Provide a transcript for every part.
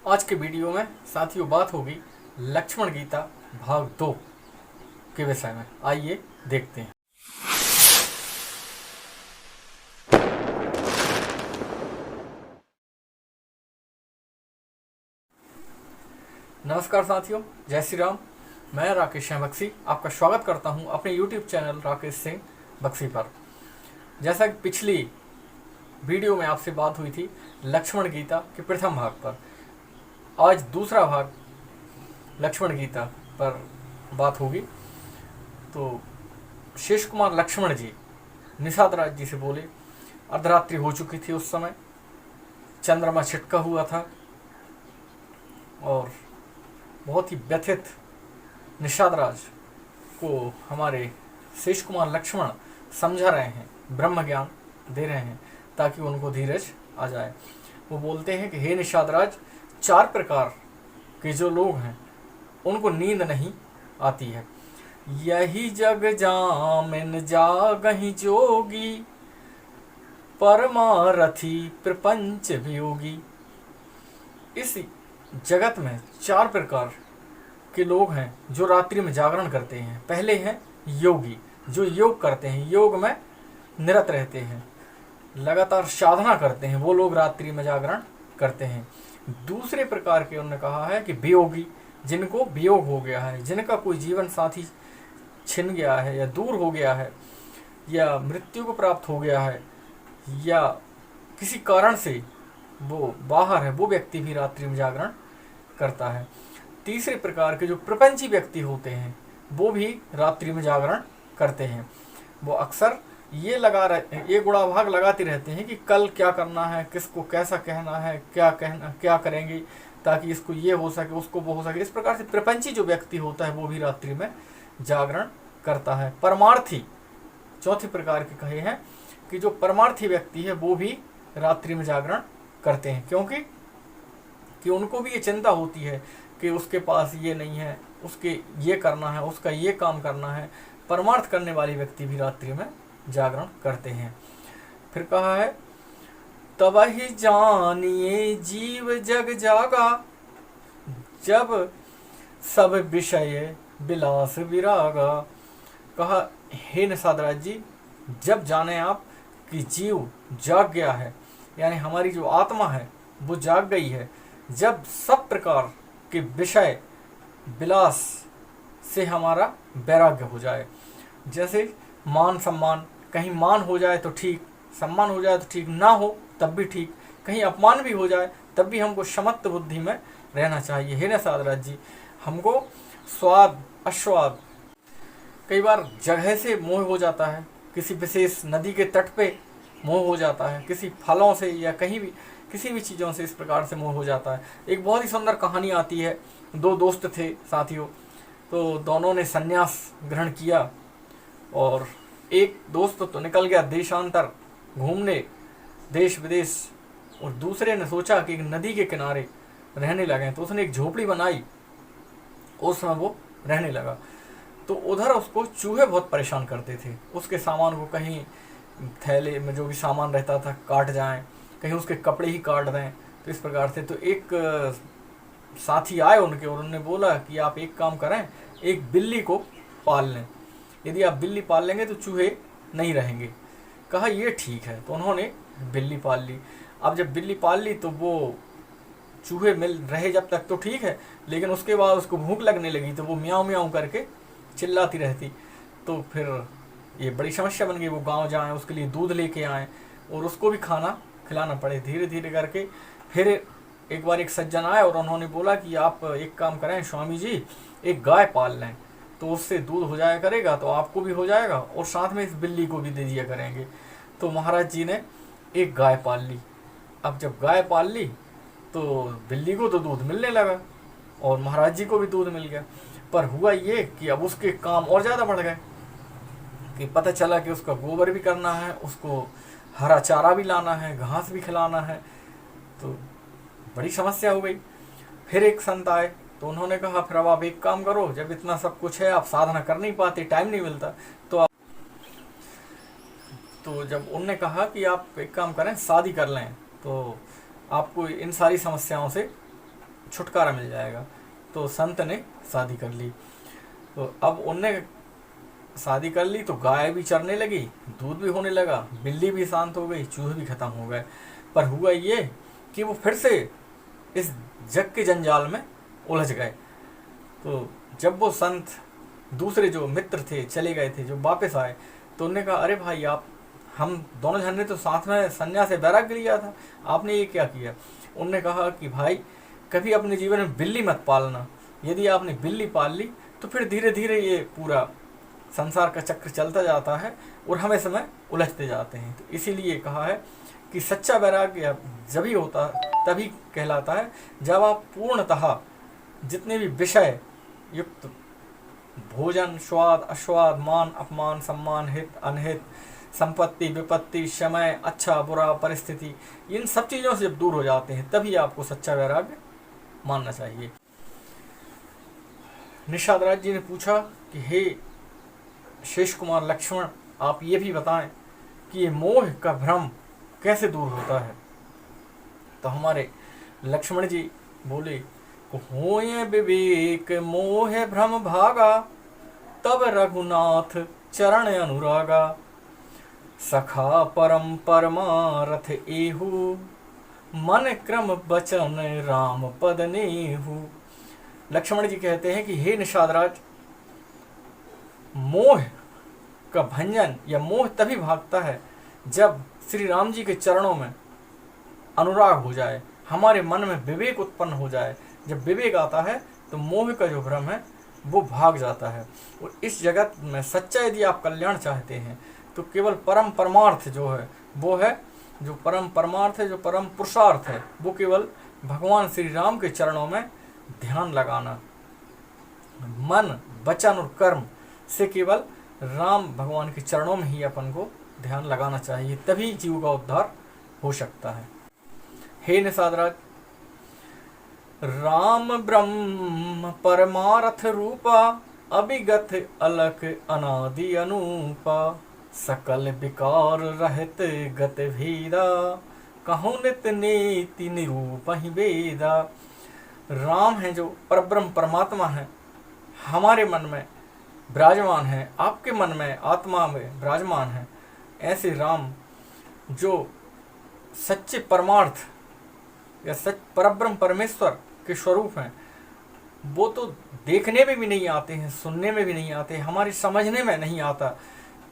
आज के वीडियो में साथियों बात होगी लक्ष्मण गीता भाग 2 के विषय में। आइए देखते हैं। नमस्कार साथियों, जय श्री राम। मैं राकेश सिंह बक्सी आपका स्वागत करता हूं अपने YouTube चैनल राकेश सिंह बक्सी पर। जैसा कि पिछली वीडियो में आपसे बात हुई थी लक्ष्मण गीता के प्रथम भाग पर, आज दूसरा भाग लक्ष्मण गीता पर बात होगी। तो शेष कुमार लक्ष्मण जी निषाद राज जी से बोले, अर्धरात्रि हो चुकी थी उस समय, चंद्रमा छिटका हुआ था और बहुत ही व्यथित निषाद राज को हमारे शेष कुमार लक्ष्मण समझा रहे हैं, ब्रह्म ज्ञान दे रहे हैं ताकि उनको धीरज आ जाए। वो बोलते हैं कि हे निषाद राज, 4 प्रकार के जो लोग हैं उनको नींद नहीं आती है। यही जग जामिन जागहि जोगी, परमारथी प्रपंच वियोगी। इस जगत में 4 प्रकार के लोग हैं जो रात्रि में जागरण करते हैं। पहले हैं योगी, जो योग करते हैं, योग में निरत रहते हैं, लगातार साधना करते हैं, वो लोग रात्रि में जागरण करते हैं। दूसरे प्रकार के उन्होंने कहा है कि वियोगी, जिनको वियोग हो गया है, जिनका कोई जीवन साथी छिन गया है या दूर हो गया है या मृत्यु को प्राप्त हो गया है या किसी कारण से वो बाहर है, वो व्यक्ति भी रात्रि में जागरण करता है। तीसरे प्रकार के जो प्रपंची व्यक्ति होते हैं वो भी रात्रि में जागरण करते हैं। वो अक्सर ये गुणाभाग लगाते रहते हैं कि कल क्या करना है, किसको कैसा कहना है, क्या करेंगे ताकि इसको ये हो सके, उसको वो हो सके। इस प्रकार से प्रपंची जो व्यक्ति होता है वो भी रात्रि में जागरण करता है। परमार्थी चौथे प्रकार के कहे हैं कि जो परमार्थी व्यक्ति है वो भी रात्रि में जागरण करते हैं, क्योंकि उनको भी ये चिंता होती है कि उसके पास ये नहीं है, उसके ये करना है, उसका ये काम करना है। परमार्थ करने वाले व्यक्ति भी रात्रि में जागरण करते हैं। फिर कहा है, तब ही जानिए जीव जग जागा, जब सब विषय विलास विरागा। कहा, हे निषाद राज जी, जब जाने आप कि जीव जाग गया है, यानी हमारी जो आत्मा है वो जाग गई है, जब सब प्रकार के विषय विलास से हमारा वैराग्य हो जाए। जैसे मान सम्मान, कहीं मान हो जाए तो ठीक, सम्मान हो जाए तो ठीक, ना हो तब भी ठीक, कहीं अपमान भी हो जाए तब भी हमको समत्व बुद्धि में रहना चाहिए। हे निषाद राज जी, हमको स्वाद अस्वाद, कई बार जगह से मोह हो जाता है, किसी विशेष नदी के तट पे मोह हो जाता है, किसी फलों से या कहीं भी किसी भी चीज़ों से इस प्रकार से मोह हो जाता है। एक बहुत ही सुंदर कहानी आती है। 2 दोस्त थे साथियों, तो दोनों ने संन्यास ग्रहण किया और एक दोस्त तो निकल गया देशांतर घूमने, देश विदेश, और दूसरे ने सोचा कि एक नदी के किनारे रहने लगे, तो उसने एक झोपड़ी बनाई, उसमें वो रहने लगा। तो उधर उसको चूहे बहुत परेशान करते थे, उसके सामान को कहीं थैले में जो भी सामान रहता था काट जाएं, कहीं उसके कपड़े ही काट दें, तो इस प्रकार से। तो एक साथी आए उनके और उन्होंने बोला कि आप एक काम करें, एक बिल्ली को पाल लें, यदि आप बिल्ली पाल लेंगे तो चूहे नहीं रहेंगे। कहा, ये ठीक है। तो उन्होंने बिल्ली पाल ली। अब जब बिल्ली पाल ली तो वो चूहे मिल रहे जब तक तो ठीक है, लेकिन उसके बाद उसको भूख लगने लगी तो वो म्याऊं म्याऊं करके चिल्लाती रहती। तो फिर ये बड़ी समस्या बन गई। वो गांव जाएं, उसके लिए दूध लेके आएँ और उसको भी खाना खिलाना पड़े। धीरे धीरे करके फिर एक बार एक सज्जन आए और उन्होंने बोला कि आप एक काम करें स्वामी जी, एक गाय पाल लें, तो उससे दूध हो जाया करेगा, तो आपको भी हो जाएगा और साथ में इस बिल्ली को भी दे दिया करेंगे। तो महाराज जी ने एक गाय पाल ली। अब जब गाय पाल ली तो बिल्ली को तो दूध मिलने लगा और महाराज जी को भी दूध मिल गया। पर हुआ ये कि अब उसके काम और ज़्यादा बढ़ गए, कि पता चला कि उसका गोबर भी करना है, उसको हरा चारा भी लाना है, घास भी खिलाना है, तो बड़ी समस्या हो गई। फिर एक संत आए तो उन्होंने कहा, फिर अब आप एक काम करो, जब इतना सब कुछ है, आप साधना कर नहीं पाते, टाइम नहीं मिलता, तो जब उनने कहा कि आप एक काम करें, शादी कर लें, तो आपको इन सारी समस्याओं से छुटकारा मिल जाएगा। तो संत ने शादी कर ली। तो अब उनने शादी कर ली तो गाय भी चरने लगी, दूध भी होने लगा, बिल्ली भी शांत हो गई, चूहे भी खत्म हो गए। पर हुआ ये कि वो फिर से इस जग के जंजाल में उलझ गए। तो जब वो संत दूसरे जो मित्र थे चले गए थे, जो वापस आए, तो उन्होंने कहा अरे भाई आप, हम दोनों जन ने तो साथ में संन्यास से वैराग्य लिया था, आपने ये क्या किया। उनने कहा कि भाई कभी अपने जीवन में बिल्ली मत पालना, यदि आपने बिल्ली पाल ली तो फिर धीरे धीरे ये पूरा संसार का चक्र चलता जाता है और हम इसमें उलझते जाते हैं। तो इसीलिए कहा है कि सच्चा वैराग्य जब ही होता, तभी कहलाता है जब आप पूर्णतः जितने भी विषय युक्त भोजन, स्वाद, अस्वाद, मान, अपमान, सम्मान, हित, अनहित, संपत्ति, विपत्ति, समय, अच्छा बुरा, परिस्थिति, इन सब चीज़ों से जब दूर हो जाते हैं तभी आपको सच्चा वैराग्य मानना चाहिए। निषाद राज जी ने पूछा कि हे शेष कुमार लक्ष्मण, आप ये भी बताएं कि ये मोह का भ्रम कैसे दूर होता है। तो हमारे लक्ष्मण जी बोले, होए विवेक मोह भ्रम भागा, तब रघुनाथ चरण अनुरागा, सखा परम परमारथ एहू, मन क्रम बचन राम पद नेहू। लक्ष्मण जी कहते हैं कि हे निषादराज, मोह का भंजन या मोह तभी भागता है जब श्री राम जी के चरणों में अनुराग हो जाए, हमारे मन में विवेक उत्पन्न हो जाए। जब विवेक आता है तो मोह का जो भ्रम है वो भाग जाता है। और इस जगत में सच्चा यदि आप कल्याण चाहते हैं तो केवल परम परमार्थ जो है वो है, जो परम परमार्थ है, जो परम पुरुषार्थ है, वो केवल भगवान श्री राम के चरणों में ध्यान लगाना। मन, वचन और कर्म से केवल राम भगवान के चरणों में ही अपन को ध्यान लगाना चाहिए, तभी जीव का उद्धार हो सकता है। हे निषादराज, राम ब्रह्म परमारथ रूपा, अभिगत अलख अनादि अनूपा, सकल विकार रहत गत भेदा, कहूँ नित नीति निरूप ही वेदा। राम है जो परब्रह्म परमात्मा है, हमारे मन में विराजमान है, आपके मन में आत्मा में विराजमान है। ऐसे राम जो सच्चे परमार्थ या सच परब्रह्म परमेश्वर के स्वरूप हैं, वो तो देखने में भी नहीं आते हैं, सुनने में भी नहीं आते, हमारी समझने में नहीं आता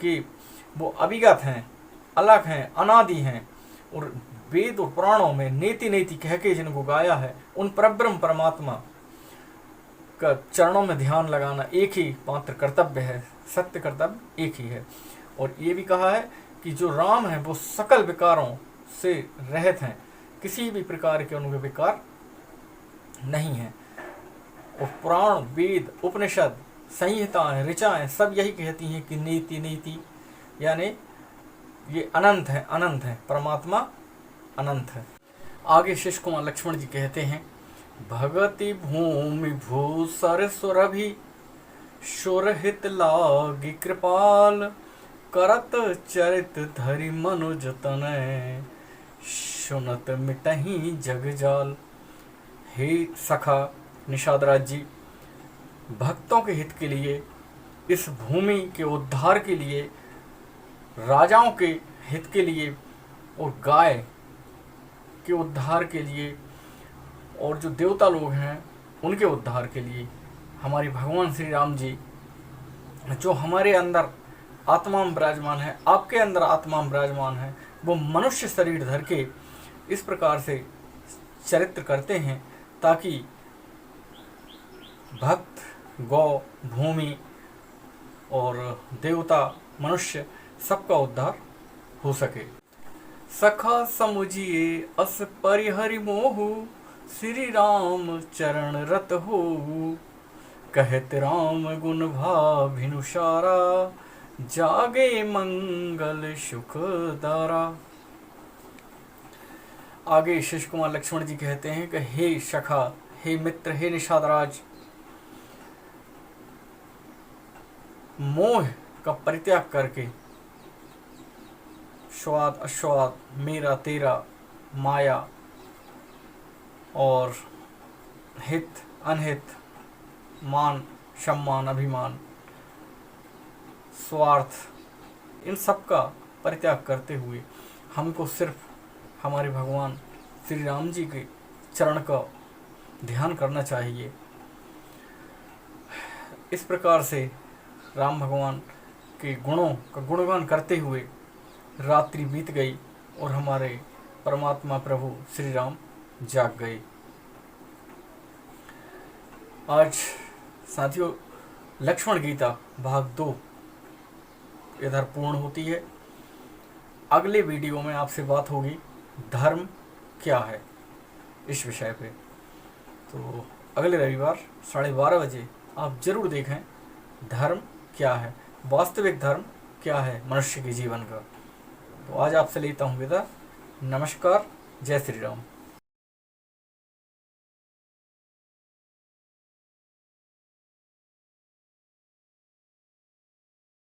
कि वो अभिगत हैं, अलग हैं, अनादि हैं। और वेद और पुराणों में नेति नेति कह के जिनको गाया है, उन परब्रह्म परमात्मा का चरणों में ध्यान लगाना एक ही मात्र कर्तव्य है, सत्य कर्तव्य एक ही है। और ये भी कहा है कि जो राम है वो सकल विकारों से रहित हैं, किसी भी प्रकार के उनके विकार नहीं है। और पुराण, वेद, उपनिषद, संहिताएं, ऋचाएं सब यही कहती हैं कि नीति नीति, यानी ये अनंत है, अनंत है, परमात्मा अनंत है। आगे शिष्य कुमार लक्ष्मण जी कहते हैं, भगति भूमि भूसर सुरभि, सुरहित लागी कृपाल, करत चरित धरि मनुज तनय, सुनत मिटहि जग जाल। हे सखा निषादराज जी, भक्तों के हित के लिए, इस भूमि के उद्धार के लिए, राजाओं के हित के लिए और गाय के उद्धार के लिए और जो देवता लोग हैं उनके उद्धार के लिए हमारे भगवान श्री राम जी जो हमारे अंदर आत्मा में विराजमान है, आपके अंदर आत्मा में विराजमान है, वो मनुष्य शरीर धर के इस प्रकार से चरित्र करते हैं ताकि भक्त, गौ, भूमि और देवता, मनुष्य सबका उद्धार हो सके। सखा समुझिए अस परिहरि मोहु, श्री राम चरण रत होऊ, कहत राम गुण भाभिनुसारा, जागे मंगल सुख दारा। आगे शिष्य कुमार लक्ष्मण जी कहते हैं कि हे सखा, हे मित्र, हे निषादराज, मोह का परित्याग करके स्वाद अस्वाद, मेरा तेरा, माया और हित अनहित, मान सम्मान, अभिमान, स्वार्थ, इन सब का परित्याग करते हुए हमको सिर्फ हमारे भगवान श्री राम जी के चरण का ध्यान करना चाहिए। इस प्रकार से राम भगवान के गुणों का गुणगान करते हुए रात्रि बीत गई और हमारे परमात्मा प्रभु श्री राम जाग गए। आज साथियों लक्ष्मण गीता भाग 2 इधर पूर्ण होती है। अगले वीडियो में आपसे बात होगी धर्म क्या है, इस विषय पे। तो अगले रविवार 12:30 बजे आप जरूर देखें धर्म क्या है, वास्तविक धर्म क्या है मनुष्य के जीवन का। तो आज आपसे लेता हूँ विदा। नमस्कार, जय श्री राम।